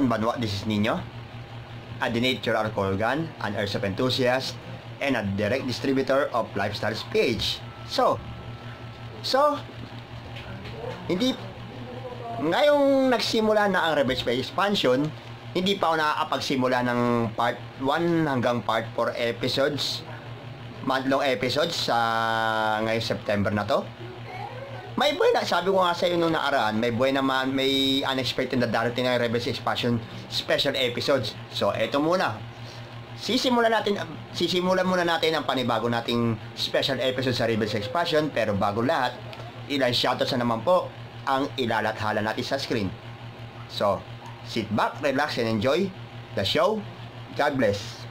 Banwa, this is Nino, a denatured Corgan, an airsoft enthusiast, and a direct distributor of Lifestyles PH. So, hindi, ngayong nagsimula na ang Rebels PH expansion, hindi pa ako nakakapagsimula ng part 1 hanggang part 4 episodes, month-long episodes sa ngayong September na to. May buhay na, sabi ko nga sa iyo nung nakaraan, may buhay naman, may unexpected na darating ng Rebels Expansion special episodes. So, eto muna. Sisimulan muna natin ang panibago nating special episode sa Rebels Expansion, pero bago lahat, ilang shoutouts na naman po ang ilalathala natin sa screen. So, sit back, relax, and enjoy the show. God bless.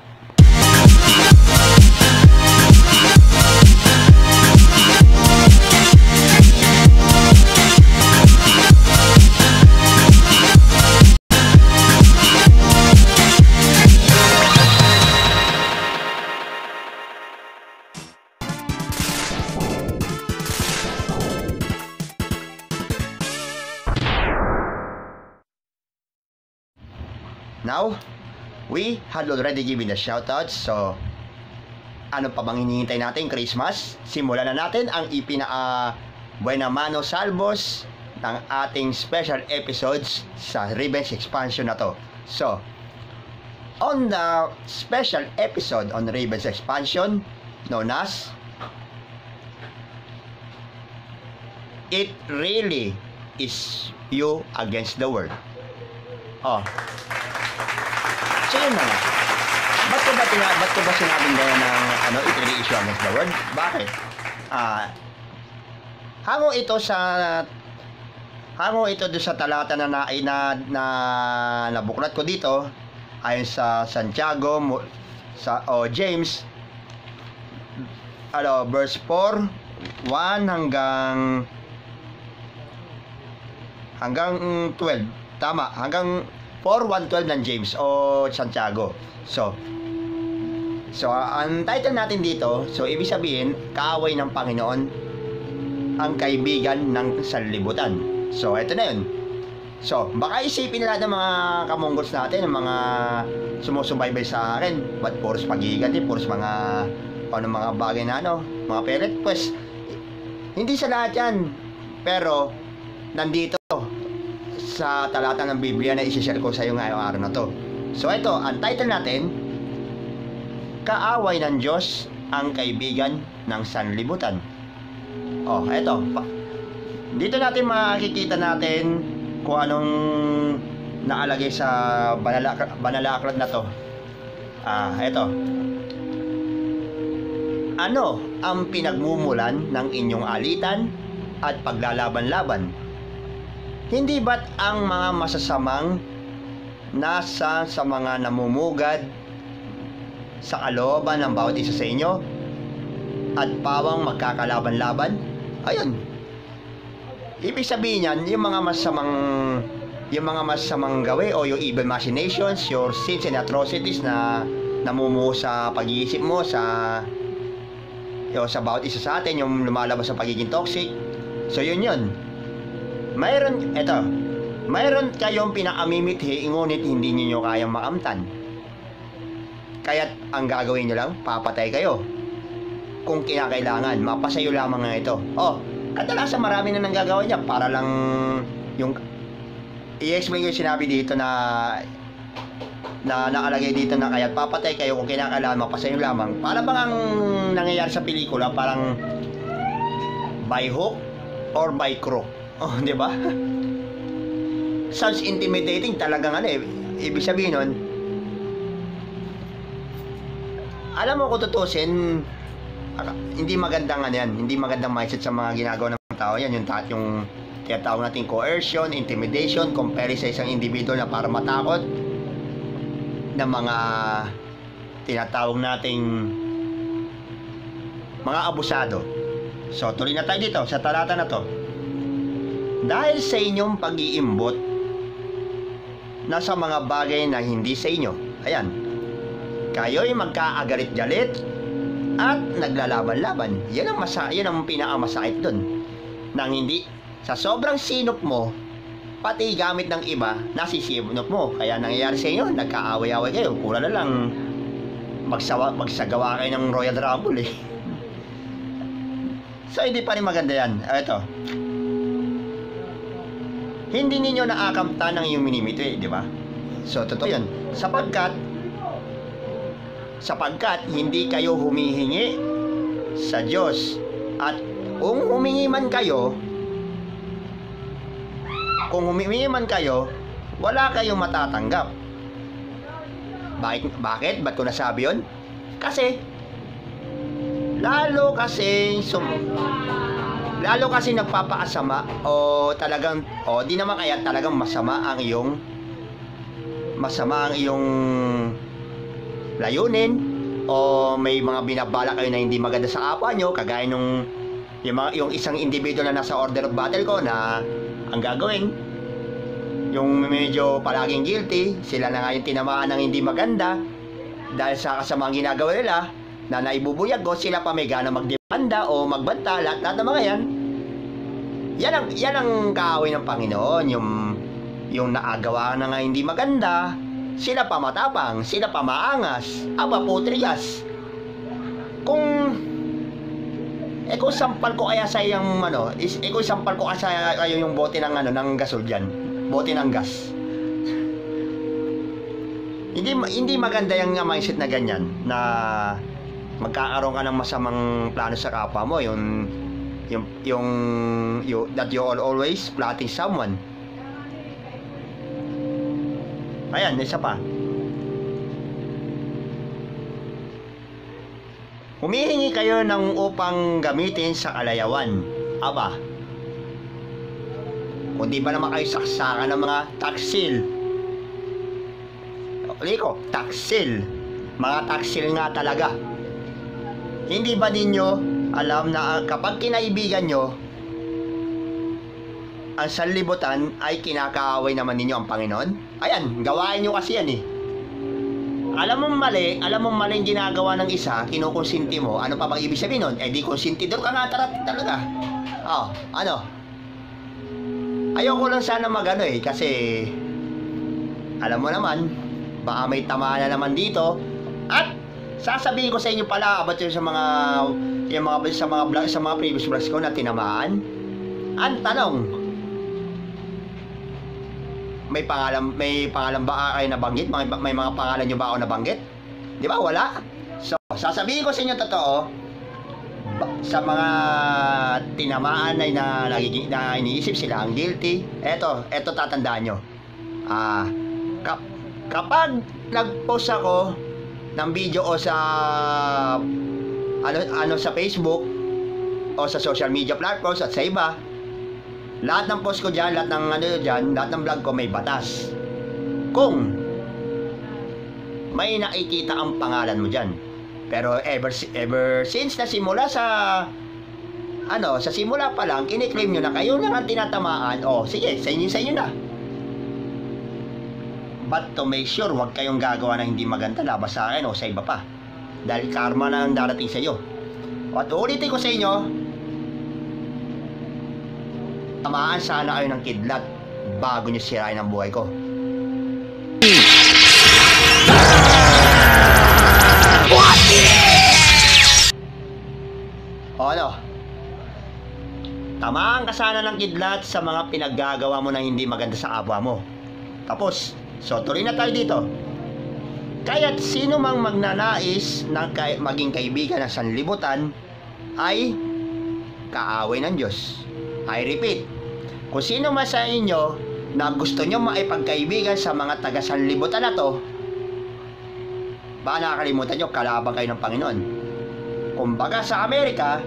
Now, we had already given the shoutouts, so ano pa bang hinihintay natin? Christmas? Simulan na natin ang Buena Mano Salvos ng ating special episodes sa Revenge Expansion na to. So, on the special episode on Revenge Expansion known as It Really Is You Against the World. Oh. So yun na nga. Ba't ko ba sinabing gano'n ng It Really Is You Against the World? Bakit? Hango ito doon sa talata na nabuklat ko dito ayon sa Santiago James verse 4 1 hanggang 12. Tama, hanggang 4:1:12 ng James o Santiago. So ang title natin dito, so ibig sabihin, kaaway ng Panginoon ang kaibigan ng sanlibutan. So ito na yun. So baka isipin nila ng mga kamonggos natin, ng mga sumusubaybay sa akin, ba't puros pagiganti, puros mga bagay na mga peret, pues hindi sa lahat yan. Pero nandito sa talata ng Biblia na isi-share ko sa iyo ngayong araw na to. So ito, ang title natin, Kaaway ng Diyos ang kaibigan ng sanlibutan. Oh, ito. Dito natin makikita natin kung anong naalagay sa banal aklat na to. Ito. Ano ang pinagmumulan ng inyong alitan at paglalaban-laban? Hindi ba't ang mga masasamang nasa sa mga namumugad sa kalooban ng bawat isa sa inyo at pawang magkakalaban-laban? Ayun. Ibig sabihin yan, yung mga masamang gawi o yung evil machinations, your sins and atrocities na namumuo sa pag-iisip mo sa bawat isa sa atin, yung lumalabas sa pagiging toxic. So yun. Mayroon kayong pinakamimithi, ngunit hindi niyo kayang makamtan. Kaya't ang gagawin nyo lang, papatay kayo. Kung kinakailangan, mapasayo lamang nga ito. Kadalasan marami na nang gagawin niya para lang yung i-explain ko yung sinabi dito na nakalagay dito na kaya't papatay kayo kung kinakailangan, mapasayo lamang. Para bang ang nangyayari sa pelikula, parang by hook or by crook. Di ba? Sounds intimidating talagang ibig sabihin nun, alam mo kung tutusin, hindi magandang hindi magandang mindset sa mga ginagawa ng tao yan, yung tinatawag natin coercion, intimidation, compare sa isang individual na para matakot ng mga tinatawag nating mga abusado. So tuloy na tayo dito sa talata na to. Dahil sa inyong pag-iimbot na sa mga bagay na hindi sa inyo, ayan, kayo'y magkaagalit-galit at naglalaban-laban. Yan ang pinakamasakit dun. Nang hindi, sa sobrang sinop mo, pati gamit ng iba, nasisimnot mo. Kaya nangyayari sa inyo, nagkaaway-away kayo. Kulang na lang magsagawa kayo ng Royal Rumble eh. So, hindi pa rin maganda yan. Ito. Hindi ninyo naakamta ng iyong minimito eh, di ba? So, totoo yun. Sapagkat hindi kayo humihingi sa Diyos. At kung humingi man kayo, wala kayong matatanggap. Bakit? Ba't ko nasabi yun? Kasi lalo kasi nagpapaasama o di naman kaya talagang masama ang iyong layunin, o may mga binabala kayo na hindi maganda sa kapwa nyo, kagaya yung isang individual na nasa order of battle ko na ang gagawin, yung medyo palaging guilty, sila na nga yung tinamaan ng hindi maganda dahil sa kasamang ginagawa nila na naibubuyag ko, sila pa may gana magdemanda o magbanta, lahat ng mga yan ang kaaway ng Panginoon, yung naagawa na nga hindi maganda, sila pa matapang, sila pa maangas, aba putrigas. Kung sampal ko kaya sa yung kung sampal ko kaya yung bote ng gasol diyan, bote ng gas. Hindi maganda yung mindset na ganyan, na magkakaroon ka ng masamang plano sa kapwa mo, that you are always plotting someone. Ayan, isa pa. Humihingi kayo ng upang gamitin sa kalayawan. Aba, kung di ba naman kayo saksakan ng mga taksil? Liko, taksil. Mga taksil nga talaga. Hindi ba ninyo alam na kapag kinaibigan nyo, ang sanlibutan ay kinakaaway naman ninyo ang Panginoon? Ayan, gawain nyo kasi yan eh. Alam mong mali yung ginagawa ng isa, kinukonsinti mo, ano pa bang ibig sabihin nun? Eh di konsentidor ka nga talaga. Ayoko lang sana kasi alam mo naman, baka may tamaan na naman dito. At sasabihin ko sa inyo pala about sa mga previous vlogs ko na tinamaan. Ang tanong, may pangalan ba kayo nabanggit? May mga pangalan nyo ba ako nabanggit? Di ba? Wala. So, sasabihin ko sa inyo totoo, sa mga tinamaan na iniisip sila ang guilty, eto tatandaan nyo. Kapag nag-post ako ng video o sa sa Facebook o sa social media platforms at sa iba, lahat ng post ko dyan, lahat ng vlog ko may batas. Kung may nakikita ang pangalan mo dyan. Pero ever since na simula sa simula pa lang, kiniklaim nyo na kayo lang ang tinatamaan, sige, sa inyo na. But to make sure, huwag kayong gagawa ng hindi maganda labas sa akin o sa iba pa. Dahil karma na ang darating sa iyo. At ulitin ko sa inyo, tamaan sana kayo ng kidlat bago nyo sirain ang buhay ko. Tamaan ka sana ng kidlat sa mga pinaggagawa mo na hindi maganda sa kapwa mo. Tapos, tuloy na tayo dito. Kaya't sino mang magnanais na maging kaibigan ng sanlibutan ay kaaway ng Diyos. I repeat, kung sino man sa inyo na gusto nyo maipagkaibigan sa mga taga-sanlibutan na to, baka nakakalimutan nyo, kalaban kayo ng Panginoon. Kumbaga sa Amerika,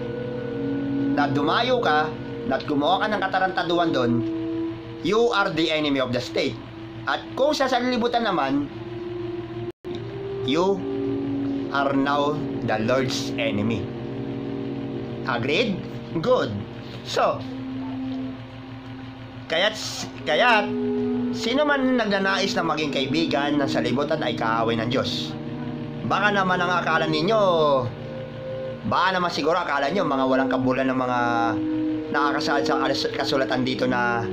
na dumayo ka, na gumawa ka ng katarantaduan doon, you are the enemy of the state. At kung sa sanlibutan naman, you are now the Lord's enemy. Agreed? Good. So, kaya't sino man nagnanais na maging kaibigan ng sanlibutan ay kaaway ng Diyos. Baka naman ang akala ninyo, baka naman siguro akala nyo mga walang kabulan ng mga nakakasal sa kasulatan dito na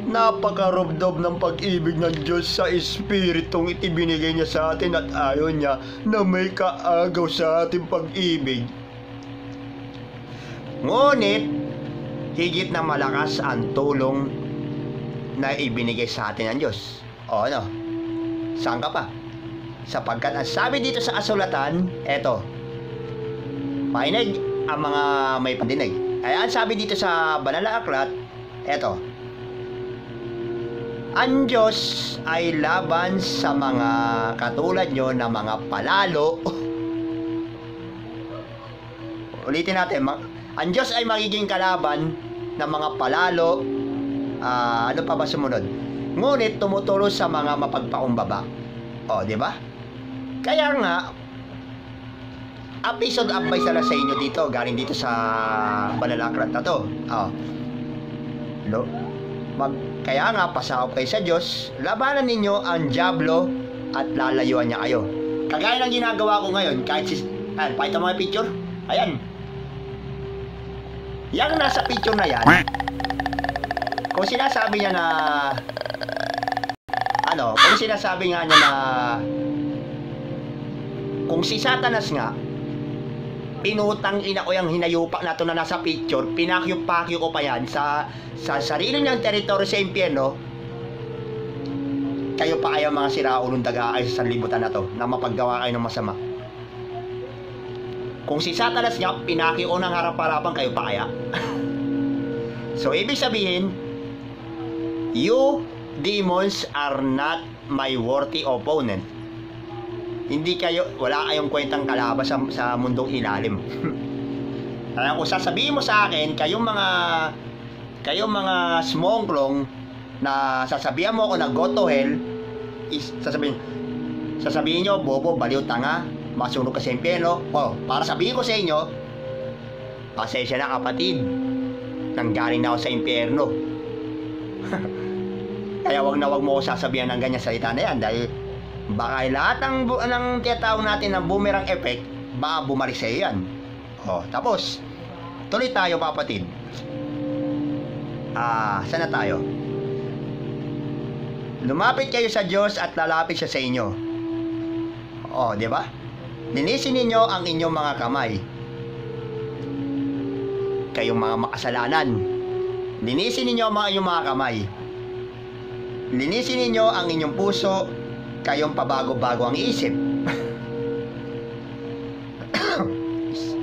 Napakarubdob ng pag-ibig ng Diyos sa Espiritong itibinigay niya sa atin at ayaw niya na may kaagaw sa ating pag-ibig. Ngunit, higit na malakas ang tulong na ibinigay sa atin ng Diyos. O ano? Saan ka pa? Sapagkat ang sabi dito sa kasulatan, eto, mainig ang mga may pandinig. Ayan, sabi dito sa Banal na Aklat, eto, ang Diyos ay laban sa mga katulad nyo na mga palalo. Ulitin natin, ang Diyos ay magiging kalaban ng mga palalo. Ano pa ba sumunod? Ngunit tumutulong sa mga mapagpakumbaba. O, di ba? Kaya nga, a piece of advice na lang sa inyo dito, galing dito sa Banal na Aklat na to. Kaya nga, pasakop kayo sa Diyos, labanan ninyo ang dyablo at lalayuan niya kayo. Kagaya ng ginagawa ko ngayon, kahit ayan, pakita mo yung picture. Ayan. Yang nasa picture na yan, kung sinasabi niya na, kung sinasabi nga niya na, kung si Satanas nga, pinutang ina ko yung hinayupak na to na nasa picture, pinakyo-pakyo ko pa yan sa sarili niyang teritoryo sa impyerno, kayo pa kayo mga siraulong daga kayo sa sanlibutan na to, na mapaggawa kayo ng masama. Kung si Satanas niya, pinakyo ko ng harap-harapan, kayo pa kaya? So, ibig sabihin, you demons are not my worthy opponent. Hindi kayo, wala kayong kwentang kalaban sa mundong ilalim. Kaya kung sasabihin mo sa akin, kayong mga smongklong na sasabihan mo ako na go to hell, sasabihin nyo, bobo, baliw, tanga, masunog ka sa impyerno. Para sabihin ko sa inyo, pasensya na kapatid, nanggaling na ako sa impyerno. Kaya wag mo ako sasabihan ng ganyan salita na yan, dahil baka lahat ng tiyatawag natin ng boomerang effect, baka bumalik sa iyo yan. Tapos, tuloy tayo kapatid. Saan na tayo? Lumapit kayo sa Diyos at lalapit siya sa inyo. Di ba? Linisin ninyo ang inyong mga kamay. Kayong mga makasalanan. Linisin ninyo ang inyong mga kamay. Linisin ninyo ang inyong puso, kayong pabago-bago ang isip.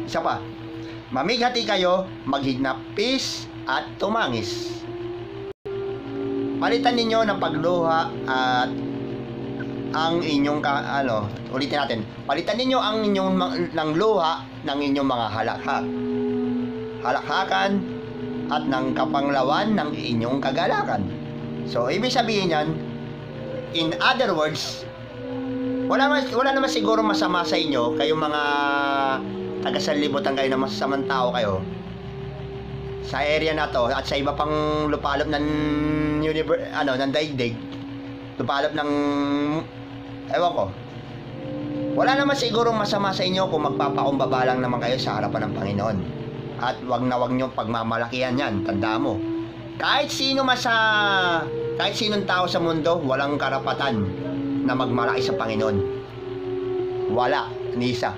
Isa pa, mamighati kayo, maghigpis at tumangis. Palitan ninyo ng pagluha at ang inyong ulitin natin. Palitan ninyo ang inyong ng luha ng inyong mga halakhakan at ng kapanglawan ng inyong kagalakan. So, ibig sabihin yan, in other words, wala naman siguro masama sa inyo, kayong mga taga-sanlibutan kayo na masasamang tao kayo sa area na to at sa iba pang lupalop ng ng daigdig, lupalop ng ewan ko, wala naman siguro masama sa inyo kung magpapakumbaba lang naman kayo sa harapan ng Panginoon. At wag nyo pagmamalakihan yan. Tanda mo, kahit sinong tao sa mundo, walang karapatan na magmalaki sa Panginoon. Wala, ni isa.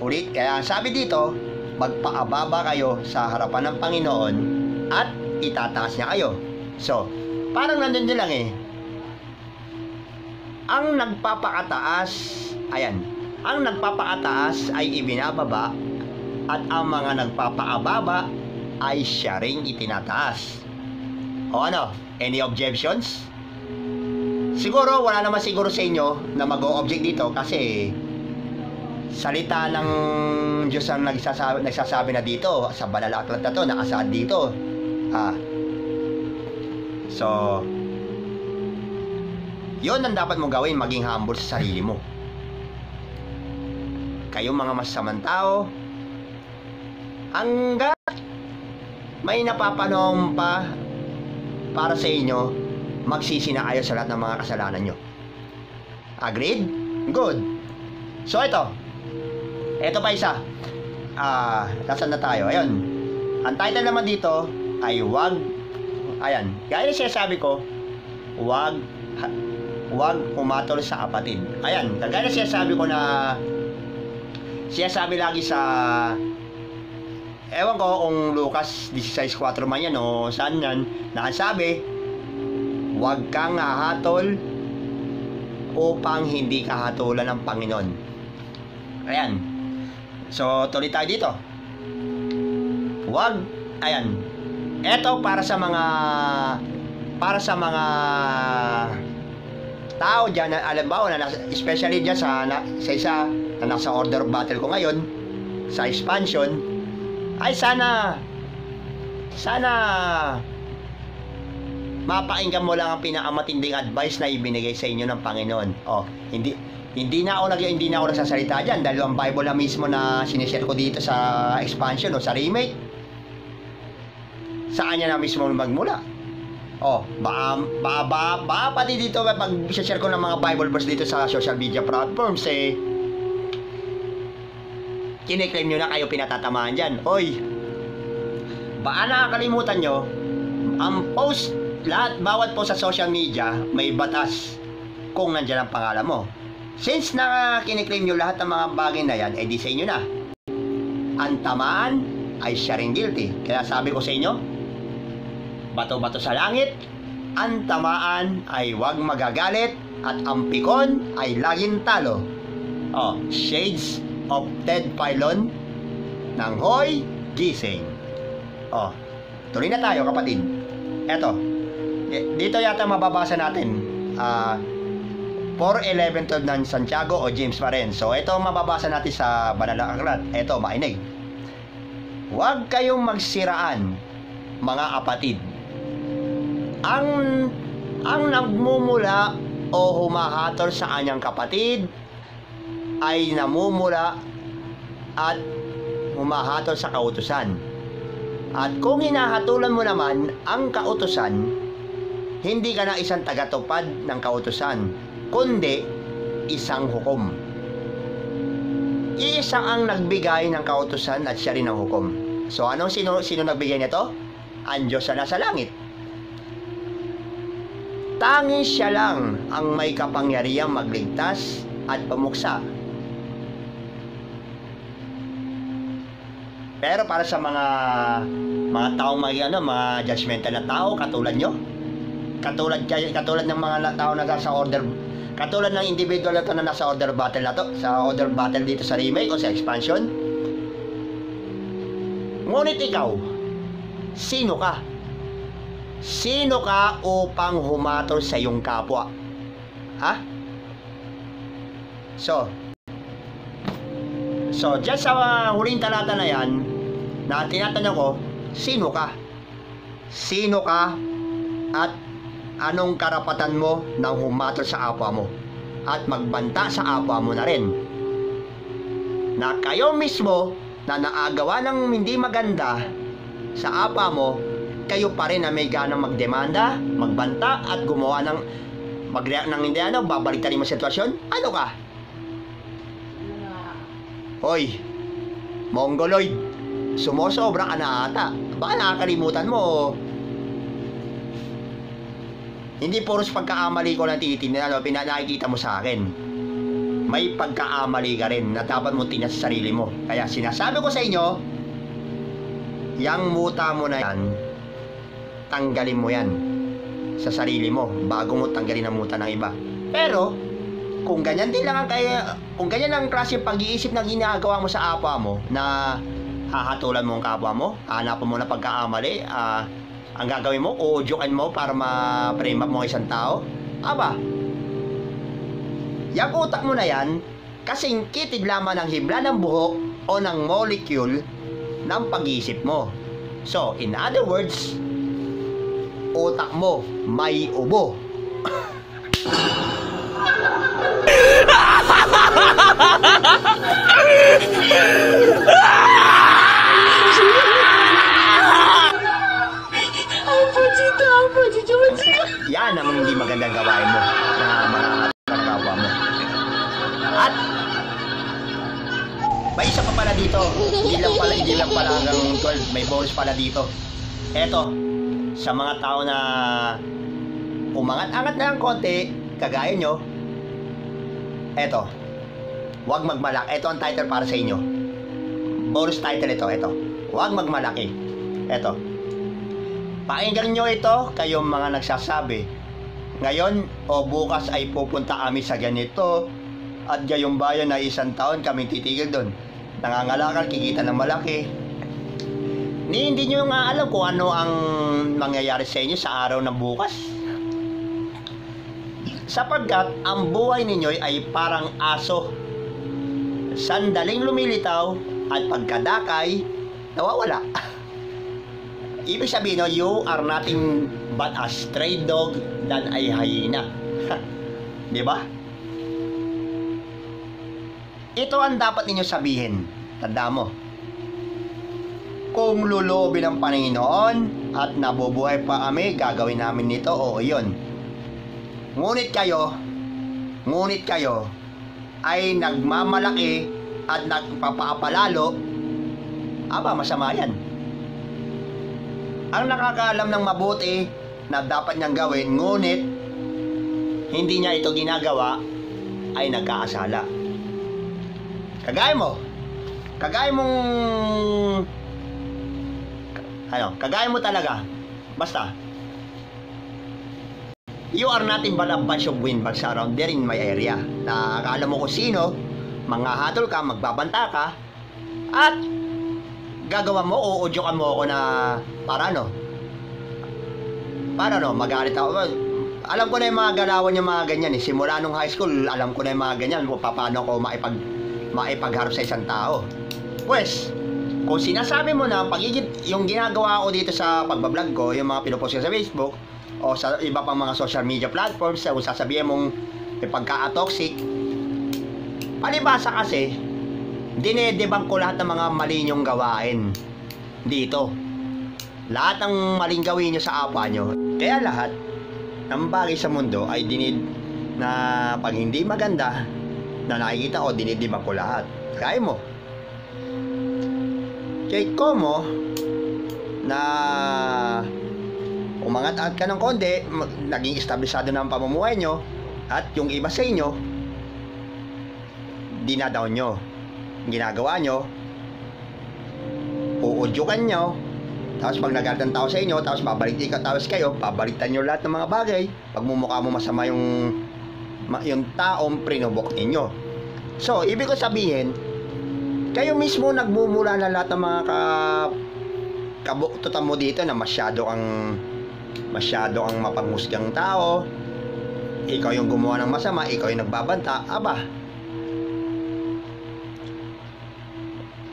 Ulit, kaya sabi dito, magpaababa kayo sa harapan ng Panginoon at itataas niya kayo. So, parang nandun din lang ang nagpapakataas, ang nagpapakataas ay ibinababa at ang mga nagpapaababa ay siya ring itinataas. Any objections? Siguro, wala naman siguro sa inyo na mag-o-object dito kasi salita ng Diyos ang nagsasabi na dito sa Banal na Aklat na to, nakasaad dito. So, yun ang dapat mong gawin, maging humble sa sarili mo. Kayong mga masasamang tao, hanggat may napapanahon pa para sa inyo, magsisi na kayo sa lahat ng mga kasalanan nyo. Agreed? Good. So ito pa isa. Nasaan na tayo? Ayun. Ang title naman dito ay huwag ayan, gaya na sinasabi ko, huwag humatol sa kapatid. Ayan, kagaya na sinasabi ko na sinasabi lagi sa ewan ko kung Lucas 16:4 man yan o saan yan, nakasabi, huwag kang hahatol upang hindi kahatulan ng Panginoon. Ayan. So, tuloy tayo dito. Huwag, ayan. Eto para sa mga tao dyan, na alam ba, na especially dyan sa isa na nasa order of battle ko ngayon, sa expansion, ay sana mapakinggan mo lang ang pinakamatinding advice na ibinigay sa inyo ng Panginoon. Oh, hindi na ako nagsasalita diyan dahil ang Bible na mismo na sinishare ko dito sa expansion o sa remake. Sa kanya na mismo magmula. Oh, baka pati dito pag share ko ng mga Bible verse dito sa social media platforms kiniklaim nyo na kayo pinatatamaan dyan. Oy, baka nakakalimutan nyo, ang post, bawat post sa social media, may batas kung nandyan ang pangalan mo. Since na kiniklaim nyo lahat ng mga bagay na yan, di sa inyo na. Ang tamaan ay siya ring guilty. Kaya sabi ko sa inyo, bato-bato sa langit, ang tamaan ay huwag magagalit, at ang pikon ay laging talo. Oh, shades of Ted Filon ng Hoy Gising. Oh, tuloy na tayo kapatid. Eto, dito yata mababasa natin 4:11-12 ng Santiago o James pa rin. So ito mababasa natin sa Banal na Aklat. Eto, mainig. Huwag kayong magsiraan, mga kapatid. Ang nagmumula o humahatol sa kanyang kapatid ay namumula at humahatol sa kautusan. At kung hinahatulan mo naman ang kautusan, hindi ka na isang tagatupad ng kautusan, kundi isang hukom. Isa ang nagbigay ng kautusan at siya rin ang hukom. So sino nagbigay nito? Ang Diyos na nasa langit. Tanging siya lang ang may kapangyarihang magligtas at pamuksa. Pero para sa mga taong mga judgmental na tao katulad nyo, katulad ng mga tao na nasa order, katulad ng individual na nasa order battle na to, sa order battle dito sa remake o sa expansion. Ngunit ikaw, sino ka? Sino ka upang humatol sa iyong kapwa? Ha? So dyan sa huling talata na yan, na tinatanong ko, sino ka? Sino ka at anong karapatan mo nang humatol sa kapwa mo? At magbanta sa kapwa mo na rin. Na kayo mismo na naagawa ng hindi maganda sa kapwa mo, kayo pa rin na may ganang magdemanda, magbanta at gumawa ng mag-react ng hindi babaliktarin mo sitwasyon. Ano ka? Hoy, Mongoloid, sumosobra ka na ata. Baka nakakalimutan mo. Hindi puros pagkaamali ko lang tinitingnan, nakikita mo sa akin. May pagkaamali ka rin na dapat mo tinas sa sarili mo. Kaya sinasabi ko sa inyo, yang muta mo na yan, tanggalin mo yan sa sarili mo bago mo tanggalin ang muta ng iba. Pero kung ganyan din lang kung ganyan ang klase pag-iisip na ginagawa mo sa kapwa mo, na hahatulan mo ang kapwa mo, hanapan mo na pagkaamali, ang gagawin mo, uudyukan mo para ma-frame up mo isang tao, yung utak mo na yan, kasing kitid lamang ng hibla ng buhok o ng molecule ng pag-iisip mo. So, in other words, utak mo may ubo. Yan ang hindi magandang gawain mo na mga kapwa mo. At may isa pa pala dito, hindi lang pala hanggang 12, may bonus pala dito. Eto, sa mga tao na umangat-angat na ng konti, kagaya nyo, eto, huwag magmalaki. Ito ang title para sa inyo. Bonus title ito. Huwag magmalaki. Eto. Pakinggan nyo ito, kayong mga nagsasabi, ngayon o bukas ay pupunta kami sa ganito, at gayong bayan na 1 taon kami titigil doon. Nangangalakal, kikita ng malaki. Hindi nyo nga alam kung ano ang mangyayari sa inyo sa araw ng bukas. Sapagkat ang buhay ninyo ay parang aso. Sandaling lumilitaw at pagkadakay, nawawala. Ibig sabihin, no, you are nothing but a stray dog than a hyena. Di ba? Ito ang dapat ninyo sabihin. Tanda mo. Kung lulobin ng Panginoon at nabubuhay pa kami, gagawin namin nito. Oo, yun. Ngunit kayo ay nagmamalaki at nagpapapalalo. Aba, masama yan. Ang nakakaalam ng mabuti na dapat niyang gawin, ngunit hindi niya ito ginagawa, ay nagkakasala. Kagaya mo talaga. Basta, you are nothing but a bunch of windbags around there in my area. Na akala mo kung sino, manghahatol ka, magbabanta ka, at gagawa mo, uudyokan mo ako na para magalit ako. Alam ko na yung mga galawan yung mga ganyan. Simula nung high school, alam ko na yung mga ganyan. Paano ko maipagharap sa isang tao. Pues, kung sinasabi mo na yung ginagawa ko dito sa pagbablog ko, yung mga pinupost ko sa Facebook o sa iba pang mga social media platforms, kung sasabihin mong pagka-toxic, palibasa kasi dinedebang ko lahat ng mga mali nyong gawain dito. Lahat ng maling gawin nyo sa apa nyo. Kaya lahat ng bagay sa mundo ay na pag hindi maganda na nakikita ko, dinedebang ko lahat. Kaya mo. Kay Como na umangat-angat ka ng konti, naging establishado na ang pamumuhay nyo, at yung iba sa inyo, dinadown nyo. Ginagawa nyo, uudyukan nyo, tapos pag nagalit ang tao sa inyo, tapos tapos kayo, pabalitan nyo lahat ng mga bagay, pagmumukha mo masama yung taong prinubok ninyo. So, ibig ko sabihin, kayo mismo nagmumula na lahat ng mga kabuktutan mo dito na masyado ang mapanghusgang tao, ikaw yung gumawa ng masama, ikaw yung nagbabanta. Aba,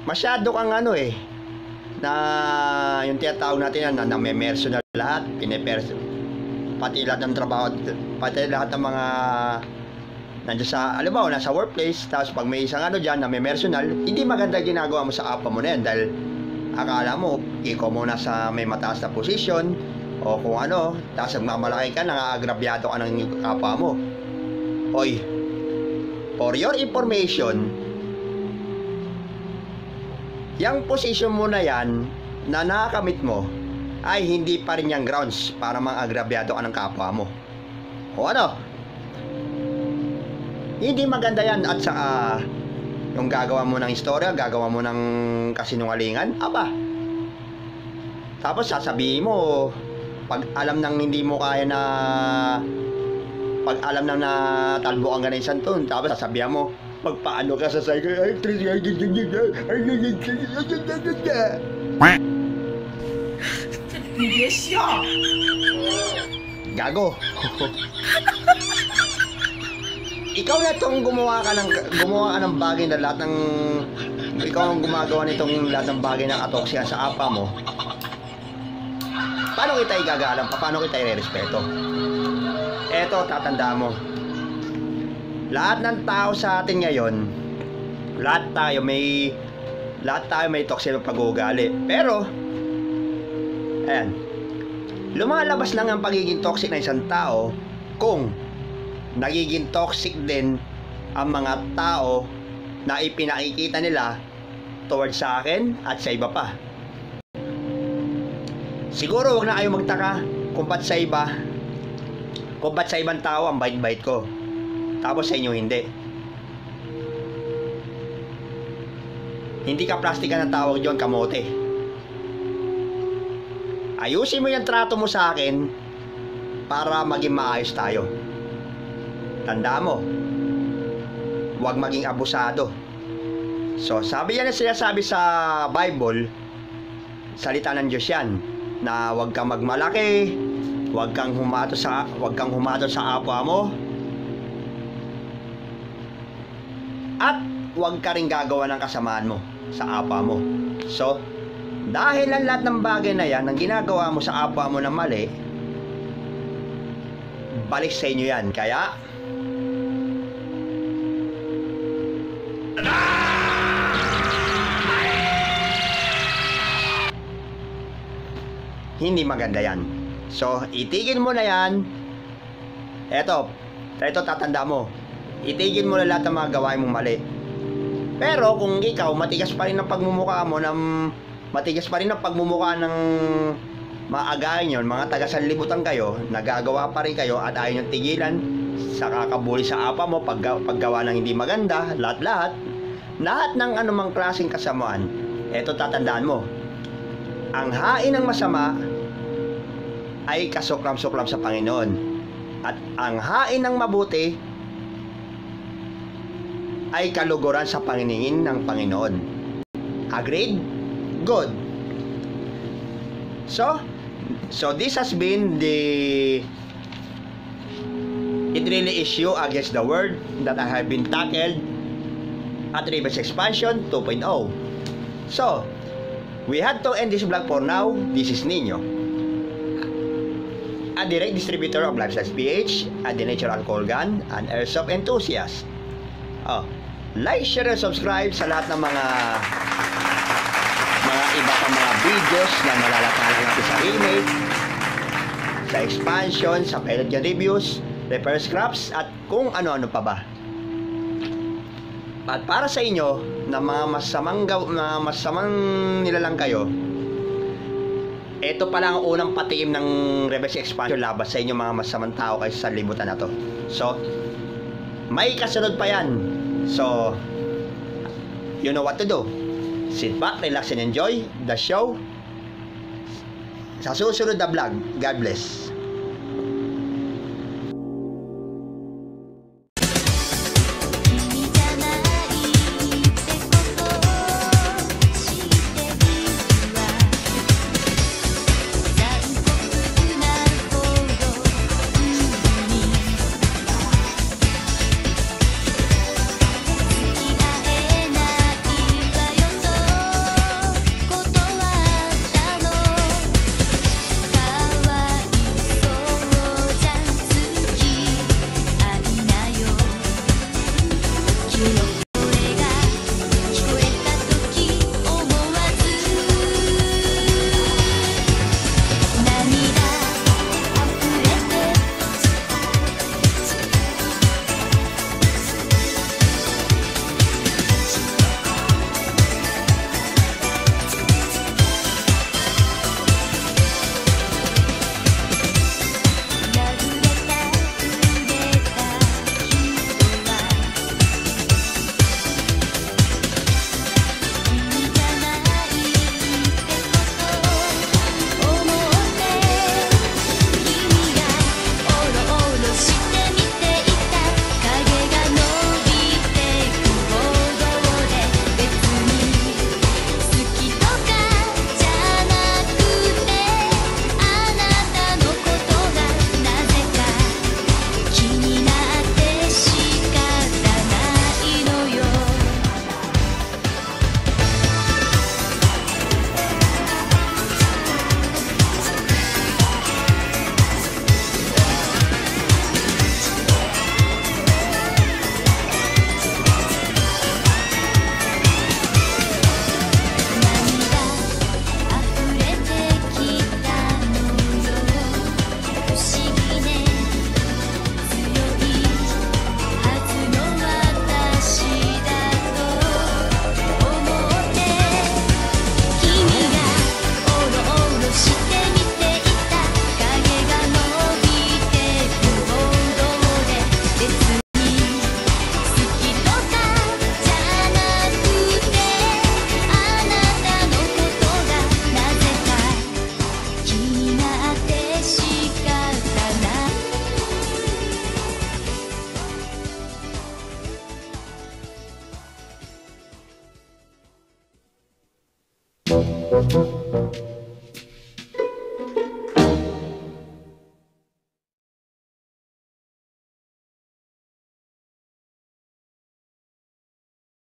masyado kang na yung tinatawag natin na namemerso na lahat, pati lahat ng trabaho, pati lahat ng mga nandiyan sa, alam mo, nasa workplace, tapos pag may isang dyan na may personal, hindi maganda ginagawa mo sa apa mo na yan, dahil akala mo, ikaw mo nasa may mataas na posisyon, o kung tapos magmamalaki ka, nangagrabyado ka ng apa mo. Oy, for your information, yung posisyon mo na yan, na nakakamit mo, ay hindi pa rin yung grounds para mang-agrabyado ka ng kapwa mo. O hindi maganda yan. At saka yung gagawa mo ng istorya, gagawa mo ng kasinungalingan, aba, tapos sasabihin mo, pag alam nang hindi mo kaya na, pag alam nang natalbo ang ganang santun, tapos sasabihin mo, magpaano ka sa psychiatrist, gago. Ikaw na itong gumawa ka ng bagay na lahat ng, ikaw ang gumagawa nitong lahat ng bagay ng atoksya sa apa mo. Paano kita igagalang? Paano kita irerespeto? Eto, tatanda mo. Lahat ng tao sa atin ngayon, lahat tayo may toxic na pag-uugali. Pero, ayan, lumalabas lang ang pagiging toxic ng isang tao kung nagiging toxic din ang mga tao na ipinakikita nila towards sa akin at sa iba pa. Siguro wag na kayo magtaka kung ba't sa iba, kung ba't sa ibang tao ang bait-bait ko, tapos sa inyo hindi. Hindi ka plastika na tawag yon, kamote. Ayusin mo yung trato mo sa akin para maging maayos tayo. Tanda mo, huwag maging abusado. So, sabi yan na sinasabi sa Bible, salita ng Diyos yan, na huwag kang magmalaki, huwag kang humato sa kapwa mo, at huwag ka rin gagawa ng kasamaan mo sa kapwa mo. So, dahil ang lahat ng bagay na yan, ang ginagawa mo sa kapwa mo na mali, balik sa inyo yan. Kaya, hindi maganda yan. So, itigil mo na yan. Eto tatanda mo. Itigil mo na lahat ng mga gawain mong mali. Pero kung ikaw, matigas pa rin ang pagmumukha mo ng maagayin yon, mga taga-sanlibutan kayo, nagagawa pa rin kayo at ayaw nyo tigilan sa kakabuli sa apa mo, paggawa ng hindi maganda, lahat ng anumang klaseng kasamaan. Eto tatandaan mo. Ang hain ng masama ay kasuklam-suklam sa Panginoon. At ang hain ng mabuti ay kaluguran sa panginingin ng Panginoon. Agreed? Good. So this has been it really issue against the word that I have been tackled at Reverse Expansion 2.0. So, we had to end this vlog for now. This is Nino, a direct distributor of Lifestyle PH, a denatured alcohol gun, an airsoft enthusiast. Like, share, and subscribe sa lahat ng mga iba pang mga videos na malalatalan natin sa remake, sa expansion, sa pilot gun reviews, repair scraps, at kung ano-ano pa ba. At para sa inyo na mga masamang nilalang kayo, ito pala ang unang patikim ng reverse expansion laban sa inyo mga masamang tao kayo sa libutan na to. So, may kasunod pa yan. So, you know what to do. Sit back, relax, and enjoy the show. Sa susunod na vlog, God bless.